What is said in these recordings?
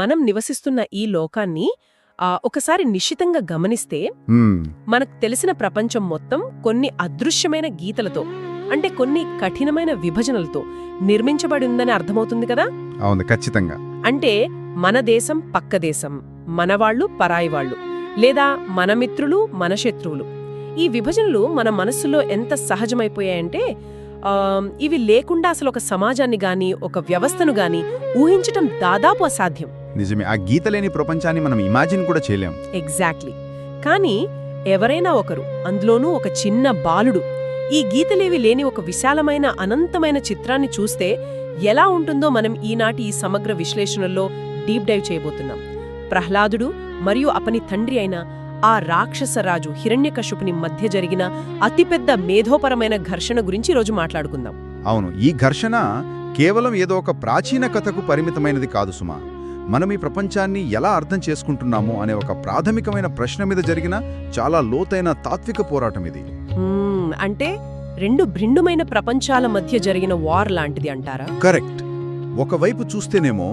మనం నివసిస్తున్న ఈ లోకాన్ని ఒకసారి నిశితంగా గమనిస్తే మనకు తెలిసిన ప్రపంచం మొత్తం కొన్ని అదృశ్యమైన గీతలతో అంటే కొన్ని కఠినమైన విభజనలతో నిర్మించబడి ఉందని అర్థమవుతుంది కదా. అవును, ఖచ్చితంగా. అంటే మన దేశం పక్క దేశం, మనవాళ్లు పరాయివాళ్లు, లేదా మన మిత్రులు మన శత్రువులు. ఈ విభజనలు మన మనస్సులో ఎంత సహజమైపోయాయంటే ఇవి లేకుండా అసలు ఒక సమాజాన్ని గాని ఒక వ్యవస్థను గాని ఊహించటం దాదాపు అసాధ్యం. నిజమే, ఆ గీతలేని ప్రపంచాన్ని మనం ఇమాజిన్ కూడా చేయలేం. ఎగ్జాక్ట్లీ. కానీ ఎవరైనా ఒకరు, అందులోనూ ఒక చిన్న బాలుడు, ఈ గీతలేవి లేని ఒక విశాలమైన అనంతమైన చిత్రాన్ని చూస్తే ఎలా ఉంటుందో మనం ఈనాటి ఈ సమగ్ర విశ్లేషణలో డీప్ డైవ్ చేయబోతున్నాం. ప్రహ్లాదుడు మరియు అతని తండ్రి అయిన ఆ రాక్షసరాజు హిరణ్యకశిపుని మధ్య జరిగిన అతిపెద్ద మేధోపరమైన ఘర్షణ గురించి ఈరోజు మాట్లాడుకుందాం. అవును, ఈ ఘర్షణ కేవలం ఏదో ఒక ప్రాచీన కథకు పరిమితమైనది కాదు సుమా. మనం ఈ ప్రపంచాన్ని ఎలా అర్థం చేసుకుంటున్నాము అనే ఒక ప్రాథమికమైన ప్రశ్న మీద జరిగిన చాలా లోతైన తాత్విక పోరాటం ఇది. అంటే రెండు భిన్నమైన ప్రపంచాల మధ్య జరిగిన వార్ లాంటిది అంటారా? కరెక్ట్. ఒకవైపు చూస్తేనేమో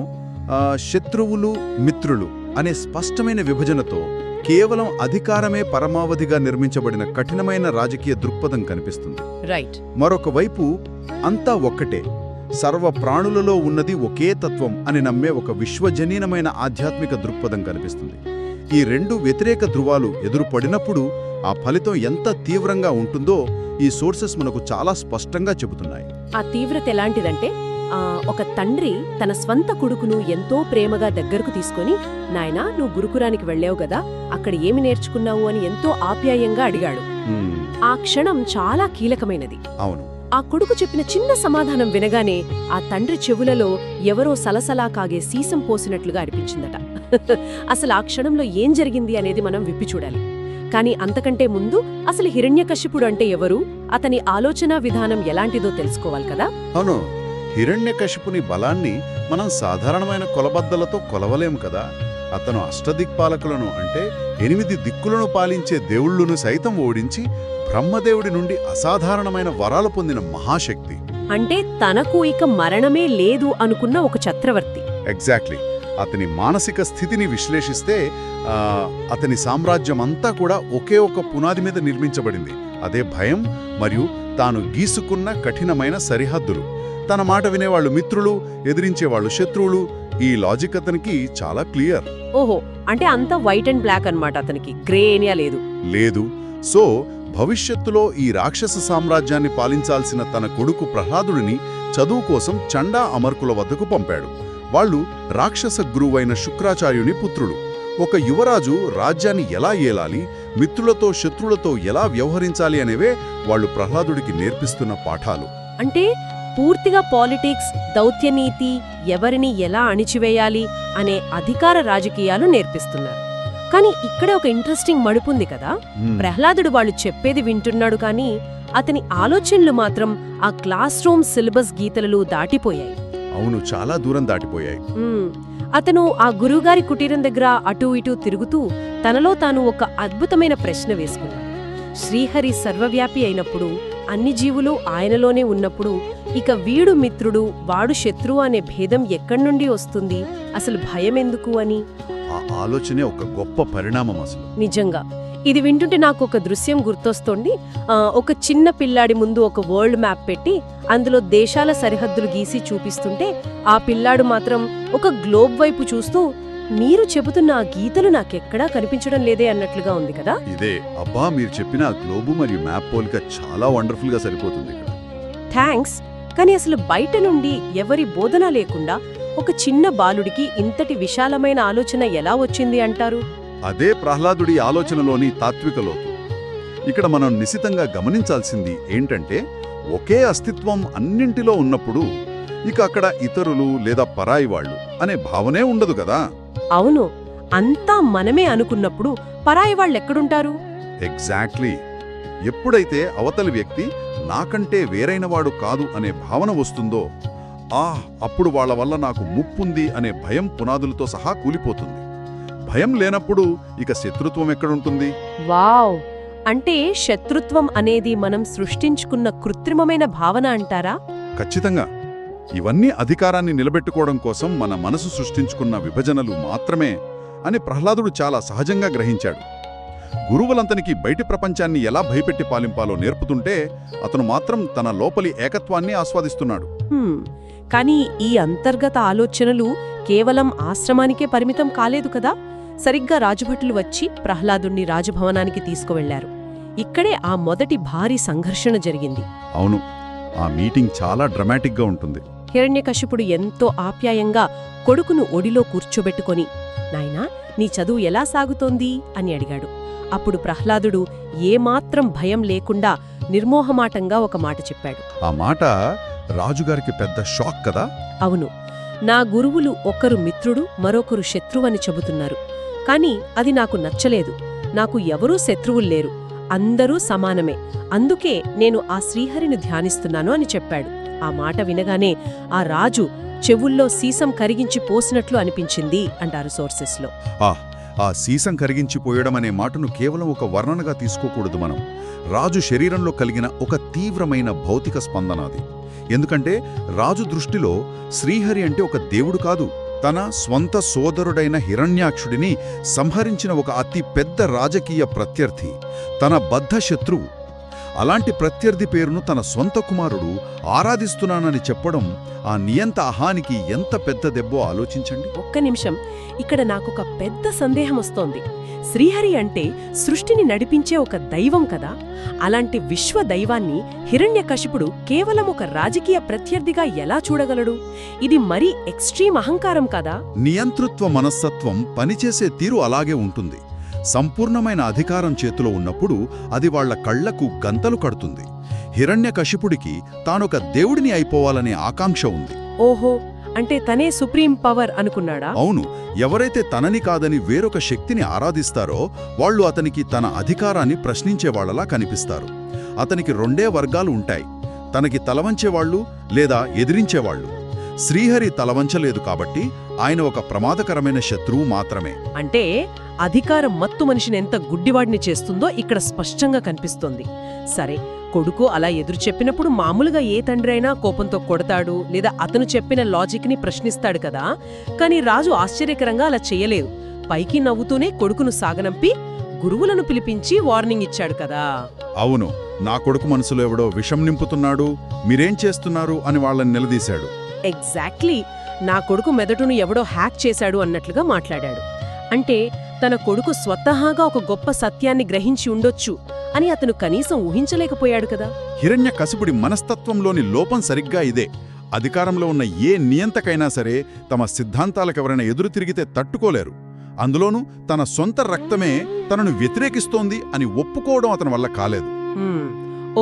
శత్రువులు మిత్రులు అనే స్పష్టమైన విభజనతో కేవలం అధికారమే పరమావధిగా నిర్మించబడిన కఠినమైన రాజకీయ దృక్పథం కనిపిస్తుంది. రైట్. మరొక వైపు అంతా ఒక్కటే, సర్వ ప్రాణులలో ఉన్నది ఒకే తత్వం అని నమ్మే ఒక విశ్వజనీనమైన ఆధ్యాత్మిక దృక్పథం కనిపిస్తుంది. ఈ రెండు వ్యతిరేక ధృవాలు ఎదురుపడినప్పుడు ఆ ఫలితం ఎంత తీవ్రంగా ఉంటుందో ఈ సోర్సెస్ మనకు చాలా స్పష్టంగా చెబుతున్నాయి. ఆ తీవ్రత ఎలాంటిదంటే ఒక తండ్రి తన స్వంత కొడుకును ఎంతో ప్రేమగా దగ్గరకు తీసుకుని, నాయనా నువ్వు గురుకురానికి వెళ్లావు గదా, అక్కడ ఏమి నేర్చుకున్నావు అని ఎంతో ఆప్యాయంగా అడిగాడు. ఆ క్షణం చాలా కీలకమైనది. అవును. ఆ కొడుకు చెప్పిన చిన్న సమాధానం వినగానే ఆ తండ్రి చెవులలో ఎవరో సలసలా కాగే సీసం పోసినట్లుగా అనిపించిందట. అసలు ఆ క్షణంలో ఏం జరిగింది అనేది మనం విప్పి చూడాలి. కాని అంతకంటే ముందు అసలు హిరణ్యకశిపుడు అంటే ఎవరు, అతని ఆలోచనా విధానం ఎలాంటిదో తెలుసుకోవాలి కదా. అవును, హిరణ్యకశిపుని బలాన్ని మనం సాధారణమైన కొలబద్దలతో కొలవలేము కదా. అతను అష్టదిక్పాలకులను అంటే 8 దిక్కులను పాలించే దేవుళ్లను సైతం ఓడించి బ్రహ్మదేవుడి నుండి అసాధారణమైన వరాలు పొందిన మహాశక్తి. అంటే తనకు ఇక మరణమే లేదు అనుకున్న ఒక చక్రవర్తి. ఎగ్జాక్ట్లీ. అతని మానసిక స్థితిని విశ్లేషిస్తే అతని సామ్రాజ్యమంతా కూడా ఒకే ఒక పునాది మీద నిర్మించబడింది. అదే భయం మరియు తాను గీసుకున్న కఠినమైన సరిహద్దులు. తన మాట వినేవాళ్లు మిత్రులు, ఎదిరించేవాళ్లు శత్రువులు. ఈ లాజిక్ అతనికి చాలా క్లియర్. ఓహో, అంటే అంతా వైట్ అండ్ బ్లాక్ అన్నమాట, అతనికి గ్రే ఏరియా లేదు. లేదు. సో భవిష్యత్తులో ఈ రాక్షస సామ్రాజ్యాన్ని పాలించాల్సిన తన కొడుకు ప్రహ్లాదుడిని చదువు కోసం చండా అమర్కుల వద్దకు పంపాడు. వాళ్ళు రాక్షస గురువైన శుక్రాచార్యుని పుత్రులు. ఒక యువరాజు రాజ్యాన్ని ఎలా ఏలాలి, మిత్రులతో శత్రువులతో ఎలా వ్యవహరించాలి అనేవే వాళ్ళు ప్రహ్లాదుడికి నేర్పిస్తున్న పాఠాలు. అంటే పూర్తిగా పాలిటిక్స్, దౌత్యనీతి, ఎవరిని ఎలా అణిచివేయాలి అనే అధికార రాజకీయాలు నేర్పిస్తున్నారు. కానీ ఇక్కడే ఒక ఇంట్రెస్టింగ్ మడుపుంది కదా. ప్రహ్లాదుడు వాళ్ళు చెప్పేది వింటున్నాడు, కానీ అతని ఆలోచనలు మాత్రం ఆ క్లాస్ రూమ్ సిలబస్ గీతలు దాటిపోయాయి. అవును, చాలా దూరం దాటిపోయాయి. అతను ఆ గురువుగారి కుటీరం దగ్గర అటూ ఇటూ తిరుగుతూ తనలో తాను ఒక అద్భుతమైన ప్రశ్న వేసుకున్నాడు. శ్రీహరి సర్వవ్యాపి అయినప్పుడు, అన్ని జీవులు ఆయనలోనే ఉన్నప్పుడు, ఇక వీడు మిత్రుడు వాడు శత్రువు అనే భేదం ఎక్కడ్నుండి వస్తుంది, అసలు భయమెందుకు అని. ఆ ఆలోచనే ఒక గొప్ప పరిణామం అసలు. నిజంగా ఇది వింటుంటే నాకు ఒక దృశ్యం గుర్తొస్తోంది. ఒక చిన్న పిల్లాడి ముందు ఒక వరల్డ్ మ్యాప్ పెట్టి అందులో దేశాల సరిహద్దులు గీసి చూపిస్తుంటే ఆ పిల్లాడు మాత్రం ఒక గ్లోబ్ వైపు చూస్తూ, మీరు చెబుతున్న ఆ గీతలు నాకెక్కడా కనిపించడం లేదే అన్నట్లుగా ఉంది కదా. ఇదే అబ్బా, మీరు చెప్పిన గ్లోబు మరియు మ్యాప్ పోలిక చాలా వండర్ఫుల్ గా సరిపోతుంది. థ్యాంక్స్. కానీ అసలు బయట నుండి ఎవరి బోధన లేకుండా ఒక చిన్న బాలుడికి ఇంతటి విశాలమైన ఆలోచన ఎలా వచ్చింది అంటారు? అదే ప్రహ్లాదుడి ఆలోచనలోని తాత్విక లోతు. ఇక్కడ మనం నిశితంగా గమనించాల్సింది ఏంటంటే, ఒకే అస్తిత్వం అన్నింటిలో ఉన్నప్పుడు ఇక అక్కడ ఇతరులు లేదా పరాయి వాళ్ళు అనే భావనే ఉండదు కదా. అవును, అంతా మనమే అనుకున్నప్పుడు పరాయి వాళ్ళెక్కడుంటారు? ఎగ్జాక్ట్లీ. ఎప్పుడైతే అవతలి వ్యక్తి నాకంటే వేరైనవాడు కాదు అనే భావన వస్తుందో, అప్పుడు వాళ్ళ వల్ల నాకు ముప్పుంది అనే భయం పునాదులతో సహా కూలిపోతుంది. భయం లేనప్పుడు ఇక శత్రుత్వం ఎక్కడుంటుంది? వావ్! అంటే శత్రుత్వం అనేది మనం సృష్టించుకున్న కృత్రిమమైన భావన అంటారా? ఖచ్చితంగా. ఇవన్నీ అధికారాన్ని నిలబెట్టుకోవడం కోసం మన మనసు సృష్టించుకున్న విభజనలు మాత్రమే అని ప్రహ్లాదుడు చాలా సహజంగా గ్రహించాడు. గురువులంతనికి బయటి ప్రపంచాన్ని ఎలా భయపెట్టి పాలింపాలో నేర్పుతుంటే అతను మాత్రం తన లోపలి ఏకత్వాన్ని ఆస్వాదిస్తున్నాడు. కానీ ఈ అంతర్గత ఆలోచనలు కేవలం ఆశ్రమానికే పరిమితం కాలేదు కదా. సరిగ్గా రాజభటులు వచ్చి ప్రహ్లాదుణ్ణి రాజభవనానికి తీసుకువెళ్లారు. ఇక్కడే ఆ మొదటి భారీ సంఘర్షణ జరిగింది. అవును, ఆ మీటింగ్ చాలా డ్రమాటిక్గా ఉంటుంది. హిరణ్యకశిపుడు ఎంతో ఆప్యాయంగా కొడుకును ఒడిలో కూర్చోబెట్టుకొని, నాయనా, నీ చదువు ఎలా సాగుతోంది అని అడిగాడు. అప్పుడు ప్రహ్లాదుడు ఏమాత్రం భయం లేకుండా నిర్మోహమాటంగా ఒక మాట చెప్పాడు. ఆ మాట రాజుగారికి పెద్ద షాక్ కదా. అవును, నా గురువులు ఒకరు మిత్రుడు మరొకరు శత్రువని చెబుతున్నారు. కాని అది నాకు నచ్చలేదు. నాకు ఎవరూ శత్రువుల్లేరు, అందరూ సమానమే. అందుకే నేను ఆ శ్రీహరిని ధ్యానిస్తున్నాను అని చెప్పాడు. ఆ మాట వినగానే ఆ రాజు చెవుల్లో సీసం కరిగించి పోసినట్లు అనిపించింది అంటారు సోర్సెస్లో. ఆ సీసం కరిగించిపోయడం అనే మాటను కేవలం ఒక వర్ణనగా తీసుకోకూడదు మనం. రాజు శరీరంలో కలిగిన ఒక తీవ్రమైన భౌతిక స్పందన అది. ఎందుకంటే రాజు దృష్టిలో శ్రీహరి అంటే ఒక దేవుడు కాదు, తన స్వంత సోదరుడైన హిరణ్యాక్షుడిని సంహరించిన ఒక అతి పెద్ద రాజకీయ ప్రత్యర్థి, తన బద్ధ శత్రువు. అలాంటి ప్రత్యర్థి పేరును తన సొంత కుమారుడు ఆరాధిస్తున్నానని చెప్పడం ఆ నియంత అహానికి ఎంత పెద్ద దెబ్బో ఆలోచించండి. ఒక్క నిమిషం, ఇక్కడ నాకొక పెద్ద సందేహం వస్తోంది. శ్రీహరి అంటే సృష్టిని నడిపించే ఒక దైవం కదా. అలాంటి విశ్వ దైవాన్ని హిరణ్యకశిపుడు కేవలం ఒక రాజకీయ ప్రత్యర్థిగా ఎలా చూడగలడు? ఇది మరీ ఎక్స్ట్రీమ్ అహంకారం కదా. నియంతృత్వ మనస్తత్వం పనిచేసే తీరు అలాగే ఉంటుంది. సంపూర్ణమైన అధికారం చేతిలో ఉన్నప్పుడు అది వాళ్ల కళ్లకు గంతలు కడుతుంది. హిరణ్యకశిపుడికి తానొక దేవుడిని అయిపోవాలనే ఆకాంక్ష ఉంది. ఓహో, అంటే తనే సుప్రీం పవర్ అనుకున్నాడా? అవును, ఎవరైతే తనని కాదని వేరొక శక్తిని ఆరాధిస్తారో వాళ్లు అతనికి తన అధికారాన్ని ప్రశ్నించేవాళ్లలా కనిపిస్తారు. అతనికి రెండే వర్గాలు ఉంటాయి, తనకి తలవంచేవాళ్లు లేదా ఎదిరించేవాళ్లు. శ్రీహరి తలవంచలేదు కాబట్టి ఆయన ఒక ప్రమాదకరమైన శత్రువు మాత్రమే. అంటే అధికారం మత్తు మనిషిని ఎంత గుడ్డివాడిని చేస్తుందో ఇక్కడ స్పష్టంగా కనిపిస్తోంది. సరే, కొడుకు అలా ఎదురు చెప్పినప్పుడు మామూలుగా ఏ తండ్రి అయినా కోపంతో కొడతాడు లేదా అతను చెప్పిన లాజిక్ని ప్రశ్నిస్తాడు కదా. కాని రాజు ఆశ్చర్యకరంగా అలా చెయ్యలేదు. పైకి నవ్వుతూనే కొడుకును సాగనంపి గురువులను పిలిపించి వార్నింగ్ ఇచ్చాడు కదా. అవును, నా కొడుకు మనసులో ఎవడో విషం నింపుతున్నాడు, మీరేం చేస్తున్నారు అని వాళ్ళని నిలదీశాడు. ఎగ్జాక్ట్లీ, నా కొడుకు మెదడును ఎవడో హ్యాక్ చేశాడు అన్నట్లుగా మాట్లాడాడు. అంటే తన కొడుకు స్వతహాగా ఒక గొప్ప సత్యాన్ని గ్రహించి ఉండొచ్చు అని అతను కనీసం ఊహించలేకపోయాడు కదా. హిరణ్యకశిపుడి మనస్తత్వంలోని లోపం సరిగ్గా ఇదే. అధికారంలో ఉన్న ఏ నియంతకైనా సరే తమ సిద్ధాంతాలకెవరైనా ఎదురు తిరిగితే తట్టుకోలేరు. అందులోనూ తన సొంత రక్తమే తనను వ్యతిరేకిస్తోంది అని ఒప్పుకోవడం అతని వల్ల కాలేదు.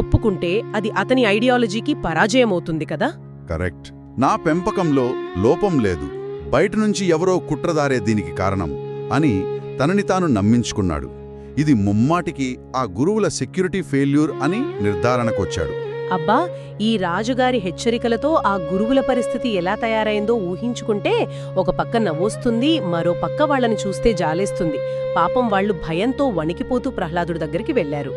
ఒప్పుకుంటే అది అతని ఐడియాలజీకి పరాజయమవుతుంది కదా. కరెక్ట్. నా పెంపకంలో లోపం లేదు, బయటనుంచి ఎవరో కుట్రదారే దీనికి కారణం అని తనని తాను నమ్మించుకున్నాడు. ఇది ముమ్మాటికి ఆ గురువుల సెక్యూరిటీ ఫెయిల్యూర్ అని నిర్ధారణకొచ్చాడు. అబ్బా, ఈ రాజుగారి హెచ్చరికలతో ఆ గురువుల పరిస్థితి ఎలా తయారైందో ఊహించుకుంటే ఒక పక్క నవ్వొస్తుంది, మరో పక్క వాళ్ళని చూస్తే జాలేస్తుంది. పాపం వాళ్లు భయంతో వణికిపోతూ ప్రహ్లాదుడి దగ్గరికి వెళ్లారు.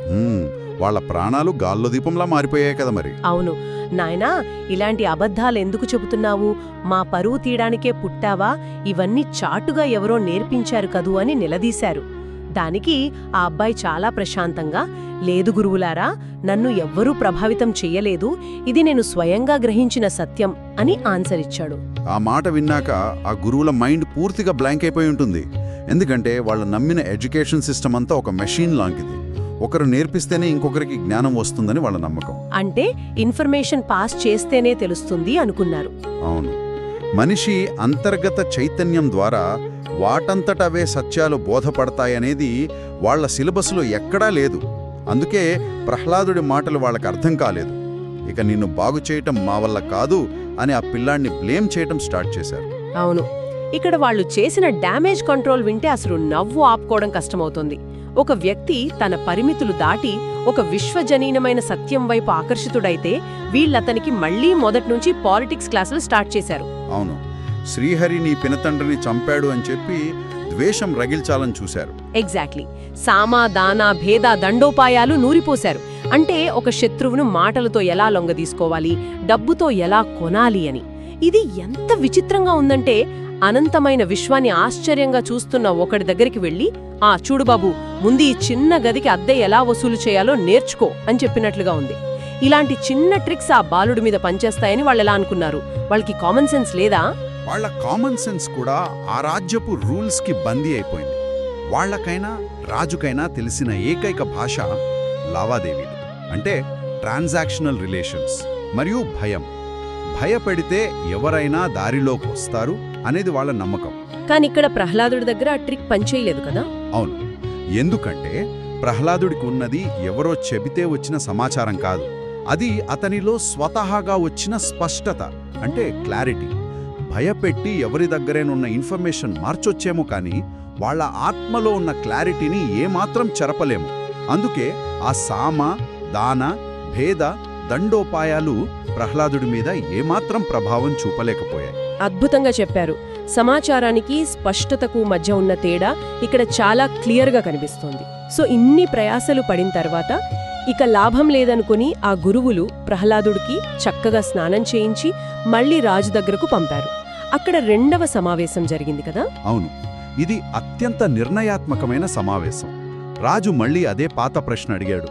వాళ్ల ప్రాణాలు గాల్లో దీపంలా మారిపోయాయి కదా మరి. అవును, నాయనా, ఇలాంటి అబద్ధాలెందుకు చెబుతున్నావు? మా పరువు తీయడానికే పుట్టావా? ఇవన్నీ చాటుగా ఎవరో నేర్పించారు కదూ అని నిలదీశారు. దానికి ఆ అబ్బాయి చాలా ప్రశాంతంగా, లేదు గురువులారా, నన్ను ఎవ్వరూ ప్రభావితం చెయ్యలేదు, ఇది నేను స్వయంగా గ్రహించిన సత్యం అని ఆన్సర్ ఇచ్చాడు. ఆ మాట విన్నాక ఆ గురువుల మైండ్ పూర్తిగా బ్లాంక్ అయిపోయి ఉంటుంది. ఎందుకంటే వాళ్ళ నమ్మిన ఎడ్యుకేషన్ సిస్టమ్ అంతా ఒక మెషిన్ లాంటిది. ఒకరు నేర్పిస్తేనే ఇంకొకరికి జ్ఞానం వస్తుందని వాళ్ళ నమ్మకం. అంటే ఇన్ఫర్మేషన్ పాస్ చేస్తేనే తెలుస్తుంది అనుకున్నారు. అవును, మనిషి అంతర్గత చైతన్యం ద్వారా వాటంతటవే సత్యాలు బోధపడతాయనేది వాళ్ల సిలబస్లో ఎక్కడా లేదు. అందుకే ప్రహ్లాదుడి మాటలు వాళ్ళకి అర్థం కాలేదు. ఇక నిన్ను బాగు చేయటం మా వల్ల కాదు అని ఆ పిల్లాన్ని బ్లేమ్ చేయటం స్టార్ట్ చేశారు. అవును, ఇక్కడ వాళ్ళు చేసిన డ్యామేజ్ కంట్రోల్ వింటే అసలు నవ్వు ఆపుకోవడం కష్టమవుతుంది. ఒక వ్యక్తి తన పరిమితులు దాటి ఒక విశ్వజనీనమైన సత్యం వైపు ఆకర్షితుడైతే వీళ్ళతనికి మళ్లీ మొదట్నుంచి పాలిటిక్స్ క్లాసులు స్టార్ట్ చేశారు. అవును, శ్రీహరి నీ పినతండ్రిని చంపాడు అని చెప్పి ద్వేషం రగిల్చాలని చూశారు. ఎగ్జాక్ట్లీ, సామా దానా భేద దండోపాయాలు నూరిపోశారు. అంటే ఒక శత్రువును మాటలతో ఎలా లొంగదీసుకోవాలి, డబ్బుతో ఎలా కొనాలి అని. ఇది ఎంత విచిత్రంగా ఉందంటే అనంతమైన విశ్వాన్ని ఆశ్చర్యంగా చూస్తున్న ఒకడి దగ్గరికి వెళ్లి, ఆ చూడు బాబు, ముందు ఈ చిన్న గదికి అద్దె ఎలా వసూలు చేయాలో నేర్చుకో అని చెప్పినట్లుగా ఉంది. ఇలాంటి చిన్న ట్రిక్స్ ఆ బాలుడి మీద పనిచేస్తాయని వాళ్ళెలా అనుకున్నారు? వాళ్ళకి కామన్ సెన్స్ లేదా? వాళ్ళ కామన్ సెన్స్ కూడా ఆ రాజ్యపు రూల్స్కి బందీ అయిపోయింది. వాళ్లకైనా రాజుకైనా తెలిసిన ఏకైక భాష లావాదేవీలు, అంటే ట్రాన్సాక్షనల్ రిలేషన్స్ మరియు భయం. భయపెడితే ఎవరైనా దారిలోకి వస్తారు అనేది వాళ్ళ నమ్మకం. కానిక్కడ ప్రహ్లాదుడి దగ్గర ఆ ట్రిక్ పనిచేయలేదు కదా? అవును, ఎందుకంటే ప్రహ్లాదుడికి ఉన్నది ఎవరో చెబితే వచ్చిన సమాచారం కాదు. అది అతనిలో స్వతహాగా వచ్చిన స్పష్టత, అంటే క్లారిటీ. భయపెట్టి ఎవరి దగ్గరేనున్న ఇన్ఫర్మేషన్ మార్చొచ్చేమో కానీ వాళ్ళ ఆత్మలో ఉన్న క్లారిటీని ఏమాత్రం చెరపలేము. అందుకే ఆ సామ, దాన, భేద, దండోపాయాలు ప్రహ్లాదుడి మీద ఏమాత్రం ప్రభావం చూపలేకపోయాయి. అద్భుతంగా చెప్పారు. సమాచారానికి స్పష్టతకు మధ్య ఉన్న తేడా ఇక్కడ చాలా క్లియర్గా కనిపిస్తోంది. సో ఇన్ని ప్రయాసలు పడిన తర్వాత ఇక లాభం లేదనుకుని ఆ గురువులు ప్రహ్లాదుడికి చక్కగా స్నానం చేయించి మళ్లీ రాజు దగ్గరకు పంపారు. అక్కడ రెండవ సమావేశం జరిగింది కదా? అవును, ఇది అత్యంత నిర్ణయాత్మకమైన సమావేశం. రాజు మళ్ళీ అదే పాత ప్రశ్న అడిగాడు,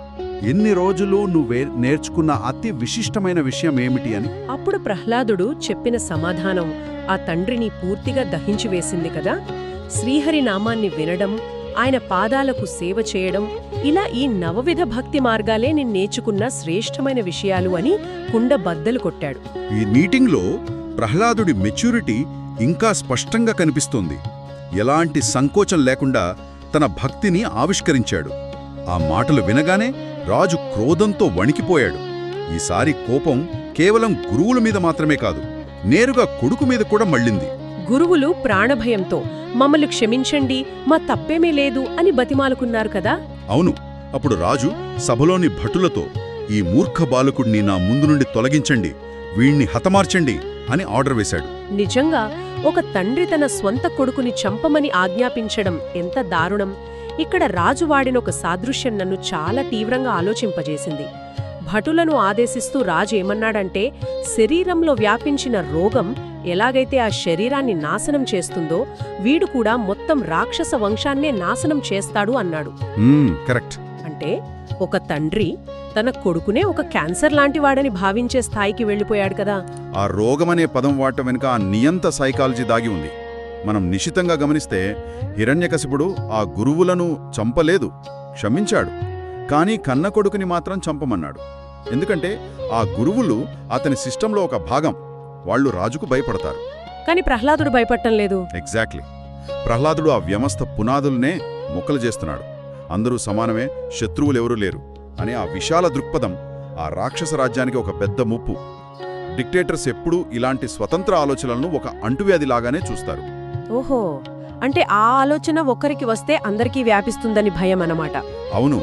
ఎన్ని రోజులు నువ్వే నేర్చుకున్న అతి విశిష్టమైన విషయం ఏమిటి అని. అప్పుడు ప్రహ్లాదుడు చెప్పిన సమాధానం ఆ తండ్రిని పూర్తిగా దహించివేసింది కదా. శ్రీహరి నామాన్ని వినడం, ఆయన పాదాలకు సేవ చేయడం, ఇలా ఈ నవవిధ భక్తి మార్గాలే నేను నేర్చుకున్న శ్రేష్టమైన విషయాలు అని కుండ బద్దలు కొట్టాడు. ఈ మీటింగ్లో ప్రహ్లాదుడి మెచ్యూరిటీ ఇంకా స్పష్టంగా కనిపిస్తోంది. ఎలాంటి సంకోచం లేకుండా తన భక్తిని ఆవిష్కరించాడు. ఆ మాటలు వినగానే రాజు క్రోధంతో వణికిపోయాడు. ఈసారి కోపం కేవలం గురువుల మీద మాత్రమే కాదు, నేరుగా కొడుకు మీద కూడా మళ్ళింది. గురువులు ప్రాణభయంతో మమ్మల్ని క్షమించండి, మా తప్పేమీ లేదు అని బతిమాలుకున్నారు కదా? అవును. అప్పుడు రాజు సభలోని భటులతో, ఈ మూర్ఖ బాలకుడిని నా ముందు నుండి తొలగించండి, వీణ్ణి హతమార్చండి అని ఆర్డర్ వేశాడు. నిజంగా ఒక తండ్రి తన స్వంత కొడుకుని చంపమని ఆజ్ఞాపించడం ఎంత దారుణం! ఇక్కడ రాజు వాడిన ఒక సాదృశ్యం నన్ను చాలా తీవ్రంగా ఆలోచింపజేసింది. భటులను ఆదేశిస్తూ రాజు ఏమన్నాడంటే, శరీరంలో వ్యాపించిన రోగం ఎలాగైతే ఆ శరీరాన్ని నాశనం చేస్తుందో, వీడు కూడా మొత్తం రాక్షస వంశాన్నే నాశనం చేస్తాడు అన్నాడు. కరెక్ట్. అంటే ఒక తండ్రి తన కొడుకునే ఒక క్యాన్సర్ లాంటి వాడని భావించే స్థాయికి వెళ్ళిపోయాడు కదా. ఆ రోగమనే పదం వాడటం వెనుక ఆ నియంత సైకాలజీ దాగి ఉంది. మనం నిశితంగా గమనిస్తే హిరణ్యకశిపుడు ఆ గురువులను చంపలేదు, క్షమించాడు. కానీ కన్న కొడుకుని మాత్రం చంపమన్నాడు. ఎందుకంటే ఆ గురువులు అతని సిస్టంలో ఒక భాగం. వాళ్ళు రాజుకు భయపడతారు. కాని ప్రహ్లాదుడు భయపడటం లేదు. ఎగ్జాక్ట్లీ. ప్రహ్లాదుడు ఆ వ్యవస్థ పునాదుల్నే మొక్కలు చేస్తున్నాడు. అందరూ సమానమే, శత్రువులెవరూ లేరు అనే ఆ విశాల దృక్పథం ఆ రాక్షస రాజ్యానికి ఒక పెద్ద ముప్పు. డిక్టేటర్స్ ఎప్పుడూ ఇలాంటి స్వతంత్ర ఆలోచనలను ఒక అంటువ్యాధిలాగానే చూస్తారు. ఓహో, అంటే ఆ ఆలోచన ఒక్కరికి వస్తే అందరికీ వ్యాపిస్తుందని భయం అన్నమాట. అవును,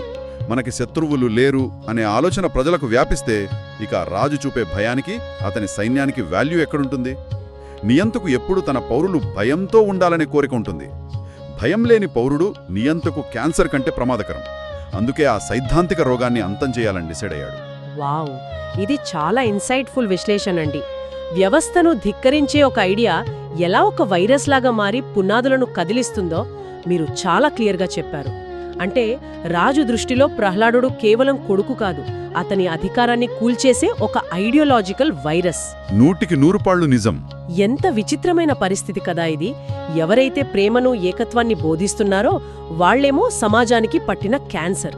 మనకి శత్రువులు లేరు అనే ఆలోచన ప్రజలకు వ్యాపిస్తే ఇక రాజు చూపే భయానికి, అతని సైన్యానికి వాల్యూ ఎక్కడుంటుంది? నియంతకు ఎప్పుడు తన పౌరులు భయంతో ఉండాలనే కోరిక ఉంటుంది. భయం లేని పౌరుడు నియంతకు క్యాన్సర్ కంటే ప్రమాదకరం. అందుకే ఆ సైద్ధాంతిక రోగాన్ని అంతం చేయాలని డిసైడ్ అయ్యాడు. వావ్, ఇది చాలా ఇన్సైట్ఫుల్ విశ్లేషణ అండి. వ్యవస్థను ధిక్కరించే ఒక ఐడియా ఎలా ఒక వైరస్ లాగా మారి పునాదులను కదిలిస్తుందో మీరు చాలా క్లియర్గా చెప్పారు. అంటే రాజు దృష్టిలో ప్రహ్లాదుడు కేవలం కొడుకు కాదు, అతని అధికారాన్ని కూల్చేసే ఒక ఐడియాలజికల్ వైరస్. 100% నిజం. ఎంత విచిత్రమైన పరిస్థితి కదా ఇది. ఎవరైతే ప్రేమను, ఏకత్వాన్ని బోధిస్తున్నారో వాళ్లేమో సమాజానికి పట్టిన క్యాన్సర్.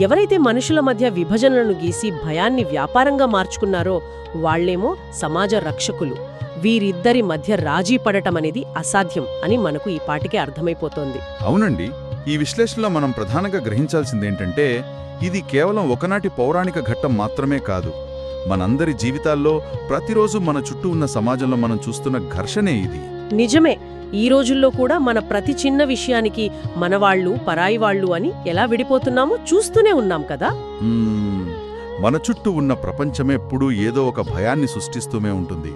ఎవరైతే మనుషుల మధ్య విభజనలను గీసి భయాన్ని వ్యాపారంగా మార్చుకున్నారో వాళ్లేమో సమాజ రక్షకులు. వీరిద్దరి మధ్య రాజీ పడటమనేది అసాధ్యం అని మనకు ఈ పాటికే అర్థమైపోతోంది. అవునండి. ఈ విశ్లేషణలో మనం ప్రధానంగా గ్రహించాల్సిందేంటంటే, ఇది కేవలం ఒకనాటి పౌరాణిక ఘట్టం మాత్రమే కాదు. మనందరి జీవితాల్లో ప్రతిరోజు మన చుట్టూ ఉన్న సమాజంలో మనం చూస్తున్న ఘర్షణే ఇది. నిజమే. ఈ రోజుల్లో కూడా మన ప్రతి చిన్న విషయానికి మనవాళ్లు, పరాయివాళ్లు అని ఎలా విడిపోతున్నామో చూస్తూనే ఉన్నాం కదా. మన చుట్టూ ఉన్న ప్రపంచమెప్పుడూ ఏదో ఒక భయాన్ని సృష్టిస్తూనే ఉంటుంది.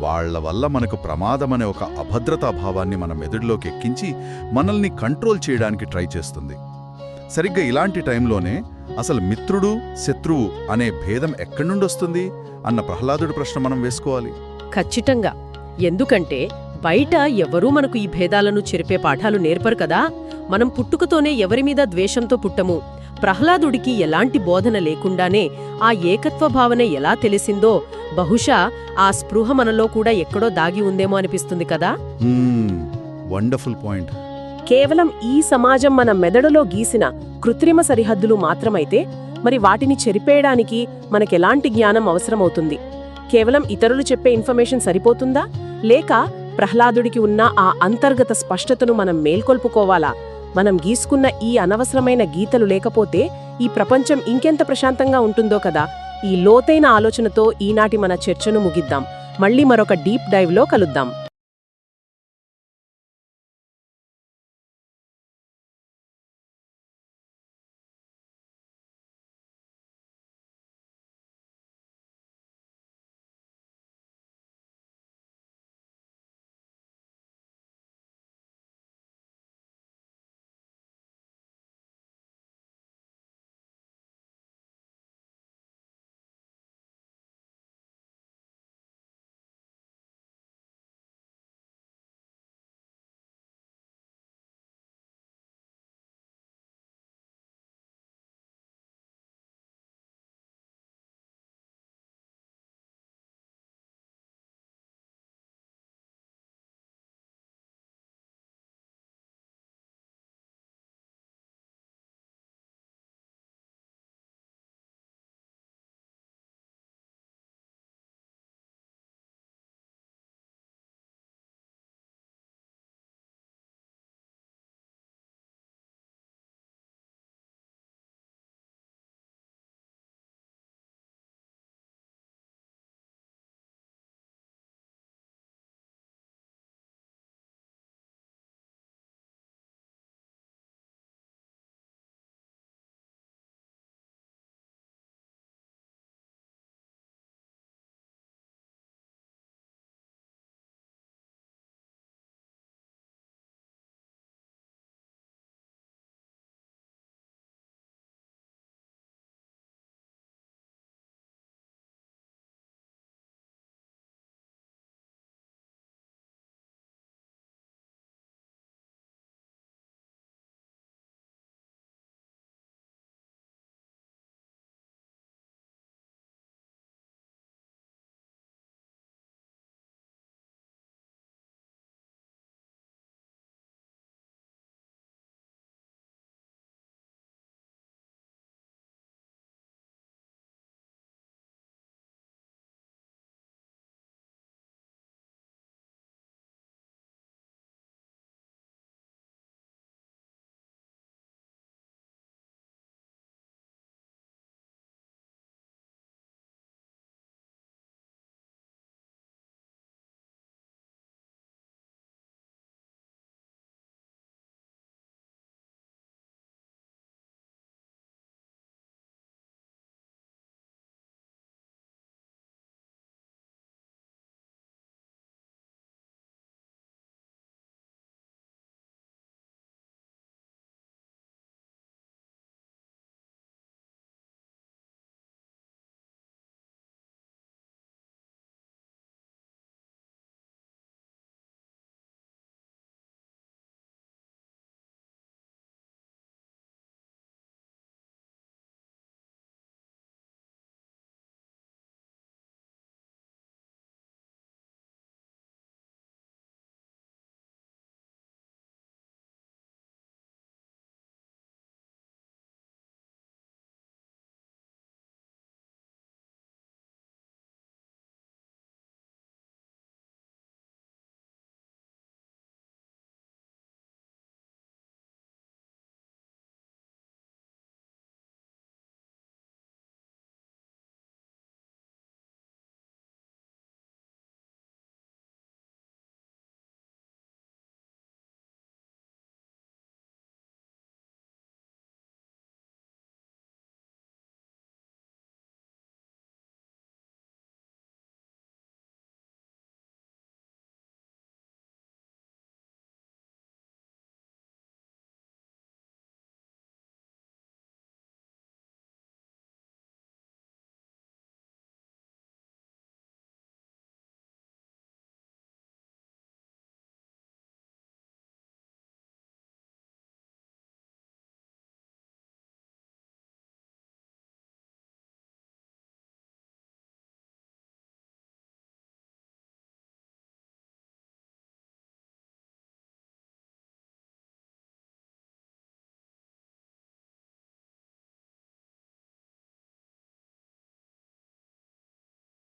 వాళ్ల వల్ల మనకు ప్రమాదమనే ఒక అభద్రతాభావాన్ని మన మెదడులోకి ఎక్కించి మనల్ని కంట్రోల్ చేయడానికి ట్రై చేస్తుంది. సరిగ్గా ఇలాంటి టైంలోనే అసలు మిత్రుడు, శత్రువు అనే భేదం ఎక్కడి నుండొస్తుంది అన్న ప్రహ్లాదుడి ప్రశ్న మనం వేసుకోవాలి. ఖచ్చితంగా. ఎందుకంటే బయట ఎవరూ మనకు ఈ భేదాలను చెరిపే పాఠాలు నేర్పరు కదా. మనం పుట్టుకతోనే ఎవరిమీద ద్వేషంతో పుట్టము. ప్రహ్లాదుడికి ఎలాంటి బోధన లేకుండానే ఆ ఏకత్వ భావన ఎలా తెలిసిందో బహుశా ఆ స్పృహ మనలో కూడా ఎక్కడో దాగి ఉందేమో అనిపిస్తుంది కదా. Wonderful point. కేవలం ఈ సమాజం మన మెదడులో గీసిన కృత్రిమ సరిహద్దులు మాత్రమైతే మరి వాటిని చెరిపేయడానికి మనకెలాంటి జ్ఞానం అవసరమవుతుంది? కేవలం ఇతరులు చెప్పే ఇన్ఫర్మేషన్ సరిపోతుందా, లేక ప్రహ్లాదుడికి ఉన్న ఆ అంతర్గత స్పష్టతను మనం మేల్కొల్పుకోవాలా? మనం గీసుకున్న ఈ అనవసరమైన గీతలు లేకపోతే ఈ ప్రపంచం ఇంకెంత ప్రశాంతంగా ఉంటుందో కదా. ఈ లోతైన ఆలోచనతో ఈనాటి మన చర్చను ముగిద్దాం. మళ్ళీ మరొక డీప్ డైవ్లో కలుద్దాం.